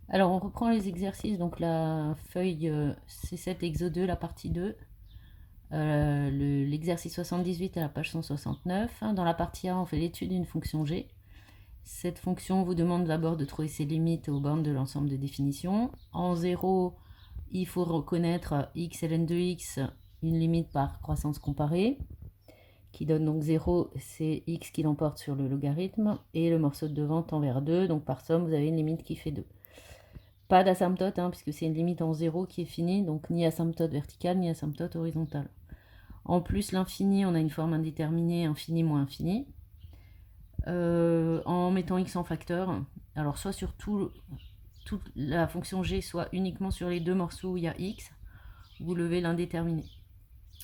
Alors, on reprend les exercices, donc la feuille C7 Exo 2, la partie 2. L'exercice 78 à la page 169. Dans la partie A, on fait l'étude d'une fonction G. Cette fonction vous demande d'abord de trouver ses limites aux bornes de l'ensemble de définition. En 0, il faut reconnaître x ln de x, une limite par croissance comparée, qui donne donc 0, c'est x qui l'emporte sur le logarithme, et le morceau de devant tend vers 2, donc par somme, vous avez une limite qui fait 2. Pas d'asymptote, puisque c'est une limite en 0 qui est finie, donc ni asymptote verticale, ni asymptote horizontale. En plus, l'infini, on a une forme indéterminée, infini moins infini. En mettant x en facteur, alors soit sur toute la fonction g, soit uniquement sur les deux morceaux où il y a x, vous levez l'indéterminé.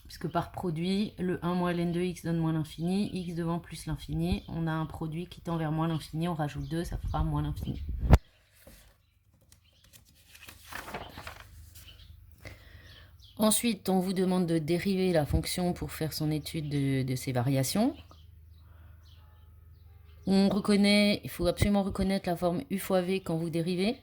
Puisque par produit, le 1 moins ln de x donne moins l'infini, x devant plus l'infini, on a un produit qui tend vers moins l'infini, on rajoute 2, ça fera moins l'infini. Ensuite, on vous demande de dériver la fonction pour faire son étude de ses variations. Il faut absolument reconnaître la forme u fois v quand vous dérivez.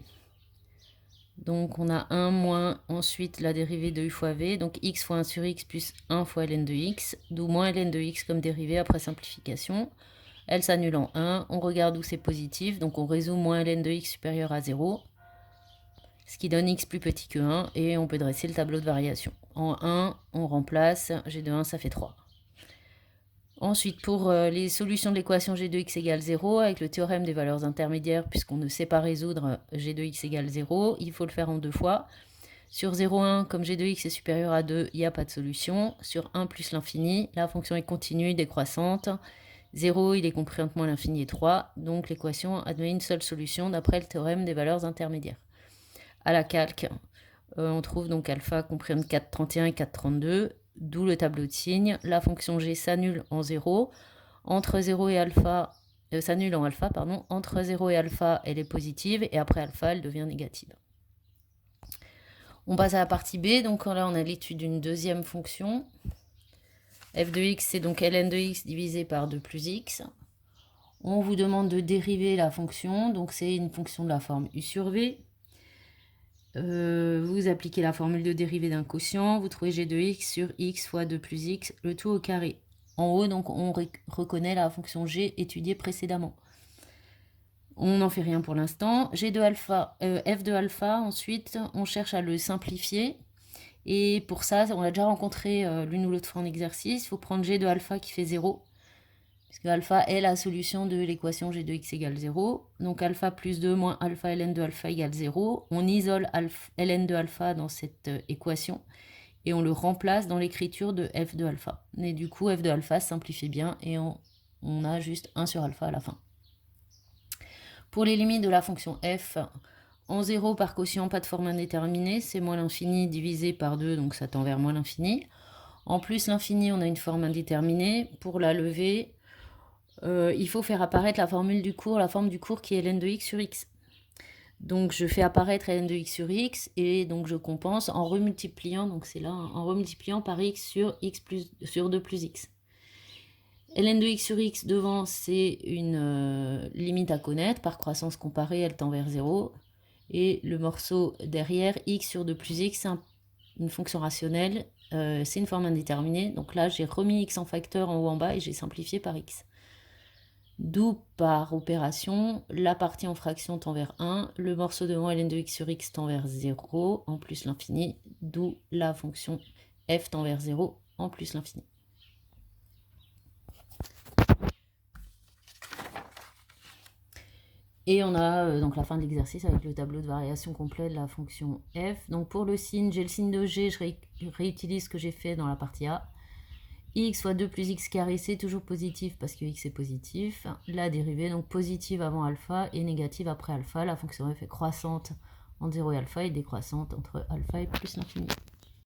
Donc on a 1 moins ensuite la dérivée de u fois v, donc x fois 1 sur x plus 1 fois ln de x, d'où moins ln de x comme dérivée après simplification. Elle s'annule en 1, on regarde où c'est positif, donc on résout moins ln de x supérieur à 0, ce qui donne x plus petit que 1, et on peut dresser le tableau de variation. En 1, on remplace, g de 1 ça fait 3. Ensuite, pour les solutions de l'équation g de x égale 0, avec le théorème des valeurs intermédiaires, puisqu'on ne sait pas résoudre g de x égale 0, il faut le faire en deux fois. Sur 0,1, comme g de x est supérieur à 2, il n'y a pas de solution. Sur 1 plus l'infini, la fonction est continue, décroissante. 0, il est compris entre moins l'infini et 3, donc l'équation admet une seule solution d'après le théorème des valeurs intermédiaires. À la calque, on trouve donc alpha compris entre 4,31 et 4,32, d'où le tableau de signes. La fonction g s'annule en 0. Entre 0 et alpha, s'annule en alpha, pardon. Entre 0 et alpha, elle est positive, et après alpha, elle devient négative. On passe à la partie B, donc là on a l'étude d'une deuxième fonction. F de x, c'est donc ln de x divisé par 2 plus x. On vous demande de dériver la fonction, donc c'est une fonction de la forme u sur v. Vous appliquez la formule de dérivée d'un quotient, vous trouvez g de x sur x fois 2 plus x, le tout au carré. En haut, donc, on reconnaît la fonction g étudiée précédemment. On n'en fait rien pour l'instant. G de alpha, f de alpha, ensuite, on cherche à le simplifier. Et pour ça, on l'a déjà rencontré l'une ou l'autre fois en exercice. Il faut prendre g de alpha qui fait 0. Puisque alpha est la solution de l'équation g de x égale 0. Donc alpha plus 2 moins alpha ln de alpha égale 0. On isole ln de alpha dans cette équation et on le remplace dans l'écriture de f de alpha. Et du coup, f de alpha simplifie bien et on a juste 1 sur alpha à la fin. Pour les limites de la fonction f, en 0 par quotient, pas de forme indéterminée, c'est moins l'infini divisé par 2, donc ça tend vers moins l'infini. En plus, l'infini, on a une forme indéterminée. Pour la lever, il faut faire apparaître la formule du cours, la forme du cours qui est ln de x sur x. Donc je fais apparaître ln de x sur x et donc je compense en remultipliant, donc c'est là, en remultipliant par x sur 2 plus x. Ln de x sur x devant, c'est une limite à connaître, par croissance comparée, elle tend vers 0. Et le morceau derrière, x sur 2 plus x, c'est une fonction rationnelle, c'est une forme indéterminée. Donc là, j'ai remis x en facteur en haut en bas et j'ai simplifié par x. D'où par opération, la partie en fraction tend vers 1, le morceau devant ln de x sur x tend vers 0, en plus l'infini, d'où la fonction f tend vers 0, en plus l'infini. Et on a donc la fin de l'exercice avec le tableau de variation complet de la fonction f. Donc pour le signe, j'ai le signe de g, je réutilise ce que j'ai fait dans la partie A. X fois 2 plus x carré, c'est toujours positif parce que x est positif. La dérivée, donc positive avant alpha et négative après alpha. La fonction f est croissante entre 0 et alpha et décroissante entre alpha et plus l'infini.